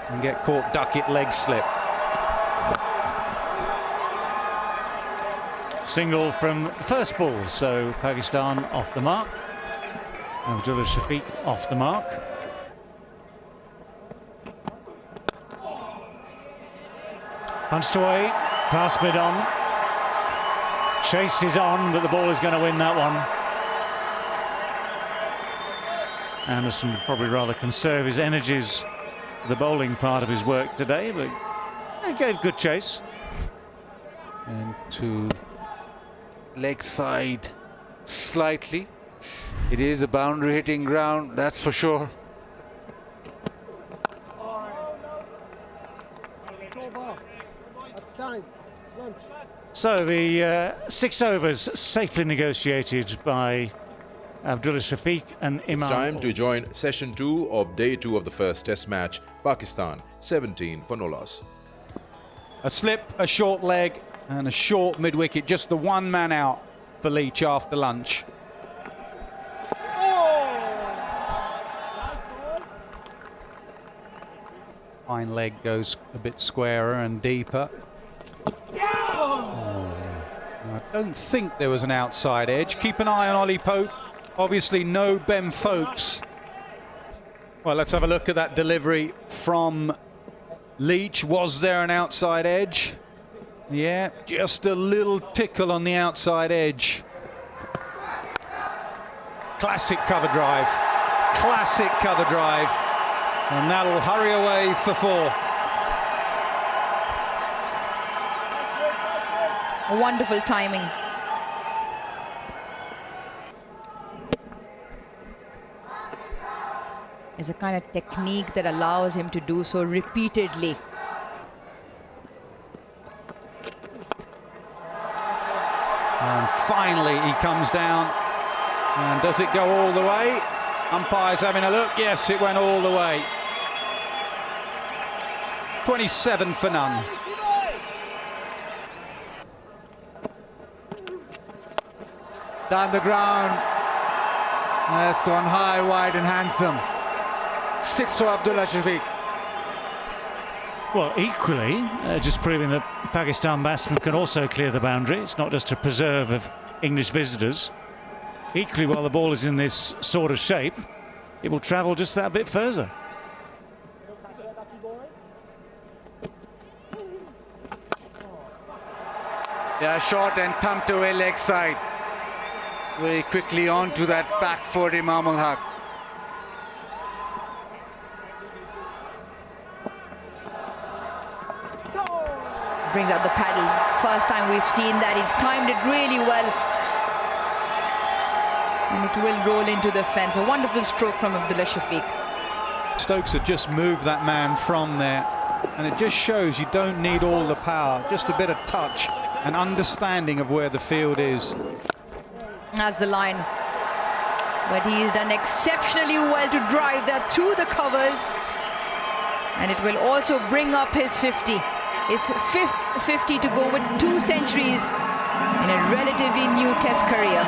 and get caught duck it, leg slip. Single from first ball, so Pakistan off the mark. Abdullah Shafique off the mark. Punched away, pass mid on. Chase is on, but the ball is going to win that one. Anderson would probably rather conserve his energies for the bowling part of his work today, but he gave good chase. And to leg side slightly. It is a boundary hitting ground, that's for sure. So the 6 overs safely negotiated by Abdullah Shafique and Imam. It's time to join session 2 of day 2 of the first test match. Pakistan 17 for no loss. A slip, a short leg and a short mid-wicket, just the one man out for Leach after lunch. Fine leg goes a bit squarer and deeper. I don't think there was an outside edge. Keep an eye on Ollie Pope. Obviously no Ben Folkes. Well, let's have a look at that delivery from Leach. Was there an outside edge? Yeah, just a little tickle on the outside edge. Classic cover drive. Classic cover drive. And that'll hurry away for 4. Wonderful timing. It's a kind of technique that allows him to do so repeatedly. And finally he comes down. And does it go all the way? Umpire's having a look. Yes, it went all the way. 27 for none. Down the ground. That's gone high, wide and handsome. 6 for Abdullah Shafique. Well, equally, just proving that Pakistan batsmen can also clear the boundary. It's not just a preserve of English visitors. Equally, while the ball is in this sort of shape, it will travel just that bit further. Yeah, short and thumped away leg side. Very quickly onto that back foot, Imam-ul-Haq. Brings out the paddle. First time we've seen that. He's timed it really well. And it will roll into the fence. A wonderful stroke from Abdullah Shafique. Stokes had just moved that man from there. And it just shows you don't need all the power. Just a bit of touch and understanding of where the field is. That's the line. But he's done exceptionally well to drive that through the covers. And it will also bring up his 50. His 5th 50 to go with 2 centuries in a relatively new test career.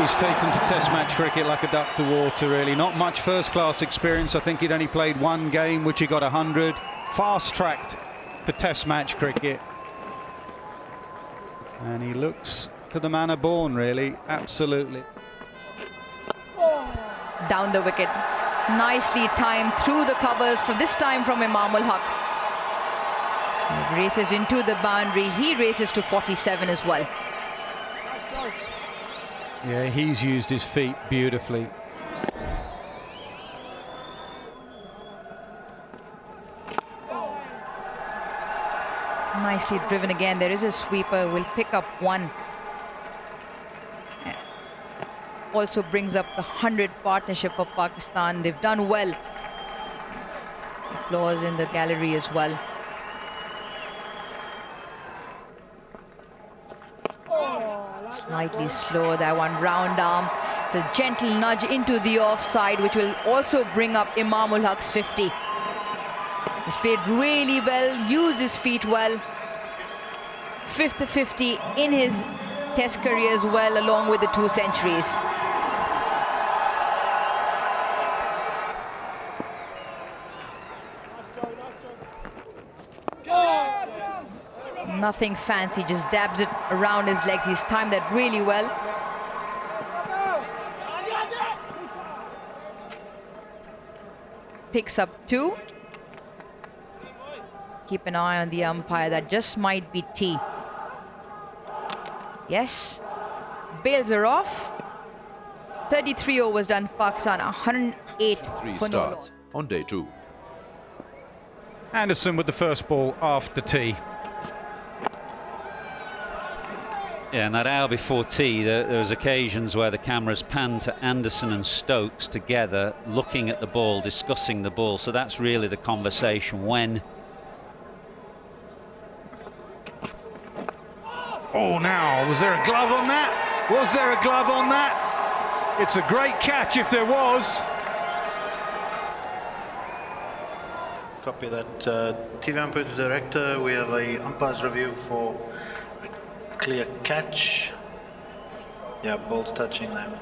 He's taken to test match cricket like a duck to water, really. Not much first-class experience. I think he'd only played 1 game, which he got 100. Fast-tracked to test match cricket. And he looks to the manner born, really. Absolutely. Down the wicket. Nicely timed through the covers, for this time from Imam-ul-Haq. Races into the boundary. He races to 47 as well. Yeah, he's used his feet beautifully. Nicely driven again. There is a sweeper. Will pick up 1. Also brings up the 100 partnership for Pakistan. They've done well. Applause in the gallery as well. Slightly slow, that one, round arm. It's a gentle nudge into the offside, which will also bring up Imam-ul-Haq's 50. He's played really well, used his feet well. 5th 50 in his test career as well, along with the 2 centuries. Nothing fancy, just dabs it around his legs. He's timed that really well. Picks up 2. Keep an eye on the umpire. That just might be T. Yes. Bails are off. 33 overs done. Pakistan 108 3 for no starts loss. on day 2. Anderson with the first ball after tea. Yeah, and that hour before tea, there was occasions where the cameras panned to Anderson and Stokes together, looking at the ball, discussing the ball. So that's really the conversation. When Oh, now, was there a glove on that? Was there a glove on that? It's a great catch if there was. Copy that. TV umpire director, we have a umpire's review for a clear catch. Yeah, ball's touching there.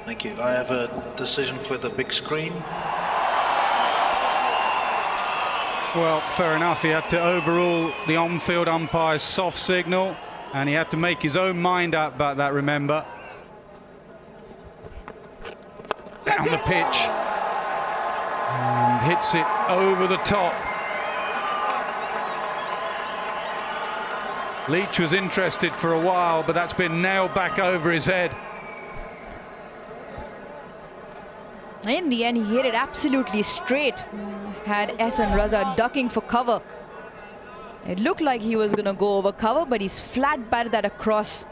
Thank you. I have a decision for the big screen. Well, fair enough. He had to overrule the on-field umpire's soft signal, and he had to make his own mind up about that, remember. Down the pitch. And hits it over the top. Leach was interested for a while, but that's been nailed back over his head. In the end, he hit it absolutely straight. Had Ehsan Raza ducking for cover. It looked like he was going to go over cover, but he's flat batted that across.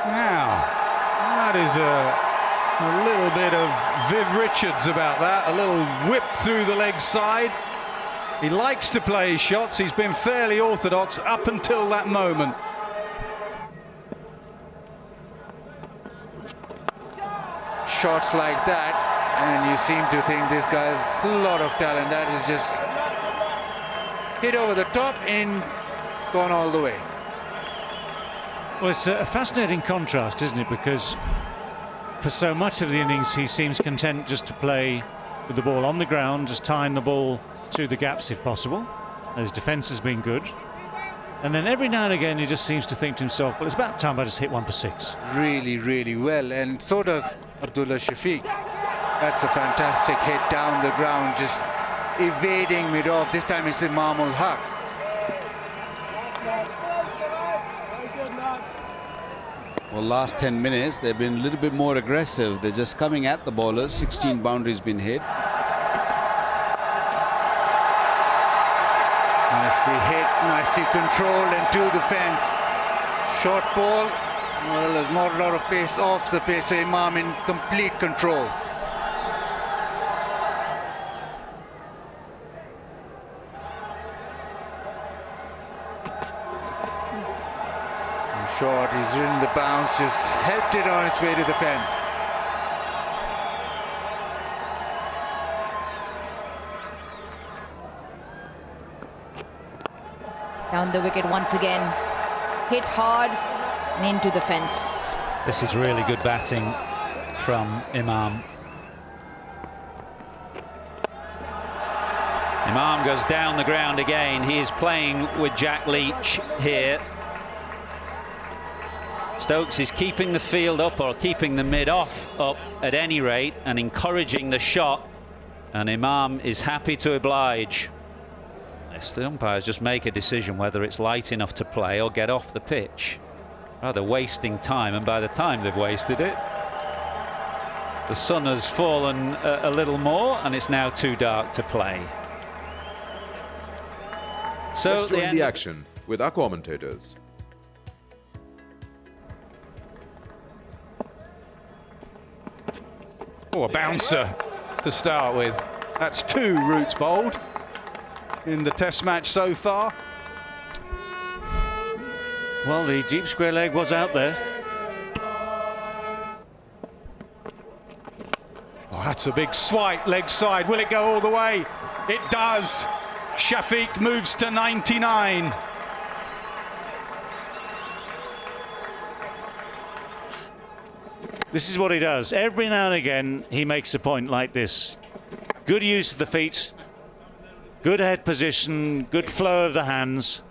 Now, that is a little bit of Viv Richards about that. A little whip through the leg side. He likes to play his shots. He's been fairly orthodox up until that moment. Shots like that, and you seem to think this guy has a lot of talent. That is just hit over the top and gone all the way. Well, it's a fascinating contrast, isn't it? Because for so much of the innings, he seems content just to play with the ball on the ground, just tying the ball through the gaps if possible. His defence has been good. And then every now and again, he just seems to think to himself, well, it's about time I just hit one for 6. Really, really well, and so does Abdullah Shafique. That's a fantastic hit down the ground, just evading mid-off. This time it's Imam-ul-Haq. Well, last 10 minutes, they've been a little bit more aggressive. They're just coming at the bowlers. 16 boundaries been hit. Nicely hit, nicely controlled, and to the fence. Short ball. Well, there's not a lot of pace off the pace, so Imam in complete control. Short, he's ridden the bounce, just helped it on its way to the fence. Down the wicket once again. Hit hard and into the fence. this is really good batting from Imam. Imam goes down the ground again. He is playing with Jack Leach here. Stokes is keeping the field up, or keeping the mid-off up at any rate, and encouraging the shot. And Imam is happy to oblige. The umpires just make a decision whether it's light enough to play or get off the pitch. Rather wasting time, and by the time they've wasted it, the sun has fallen a little more, and it's now too dark to play. So Let's join the action with our commentators. Oh, a bouncer to start with. That's 2 Roots bowled in the test match so far. Well, the deep square leg was out there. Oh, that's a big swipe, leg side. Will it go all the way? It does. Shafique moves to 99. This is what he does. Every now and again, he makes a point like this. Good use of the feet, good head position, good flow of the hands.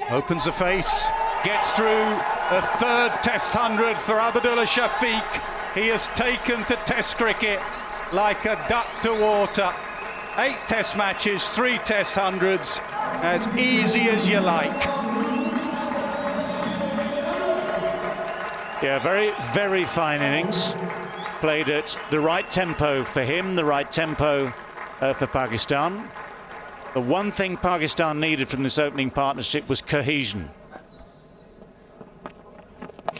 Opens the face, gets through a third Test 100 for Abdullah Shafique. He has taken to Test cricket like a duck to water. 8 Test matches, 3 Test 100s, as easy as you like. Yeah, very, very fine innings. Played at the right tempo for him, the right tempo for Pakistan. The one thing Pakistan needed from this opening partnership was cohesion.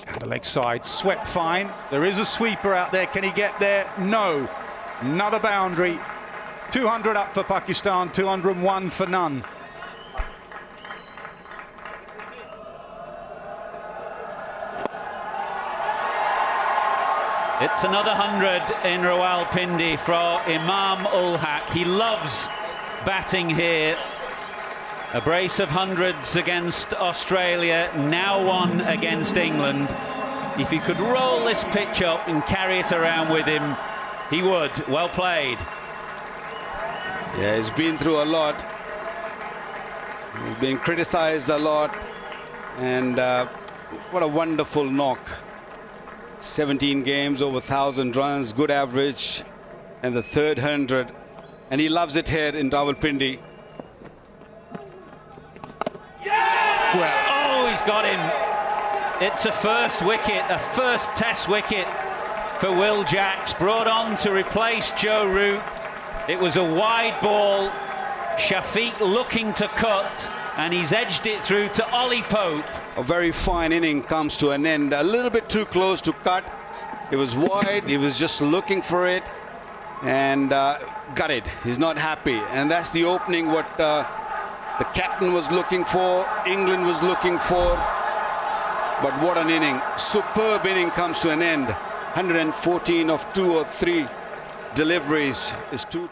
And the leg side swept fine. There is a sweeper out there. Can he get there? No. Another boundary. 200 up for Pakistan, 201 for none. It's another 100 in Rawalpindi for Imam-ul-Haq. He loves batting here. A brace of hundreds against Australia, now one against England. If he could roll this pitch up and carry it around with him, he would. Well played. Yeah, he's been through a lot. He's been criticized a lot. And what a wonderful knock. 17 games, over 1,000 runs, good average, and the third 100. And he loves it here in Rawalpindi. Well, oh, he's got him. It's a first wicket, a first Test wicket for Will Jacks, brought on to replace Joe Root. It was a wide ball. Shafique looking to cut, and he's edged it through to Ollie Pope. A very fine inning comes to an end. A little bit too close to cut. It was wide. He was just looking for it and got it. He's not happy. And that's the opening what the captain was looking for, England was looking for. But what an inning. Superb inning comes to an end. 114 of 2 or 3 deliveries is 2-2.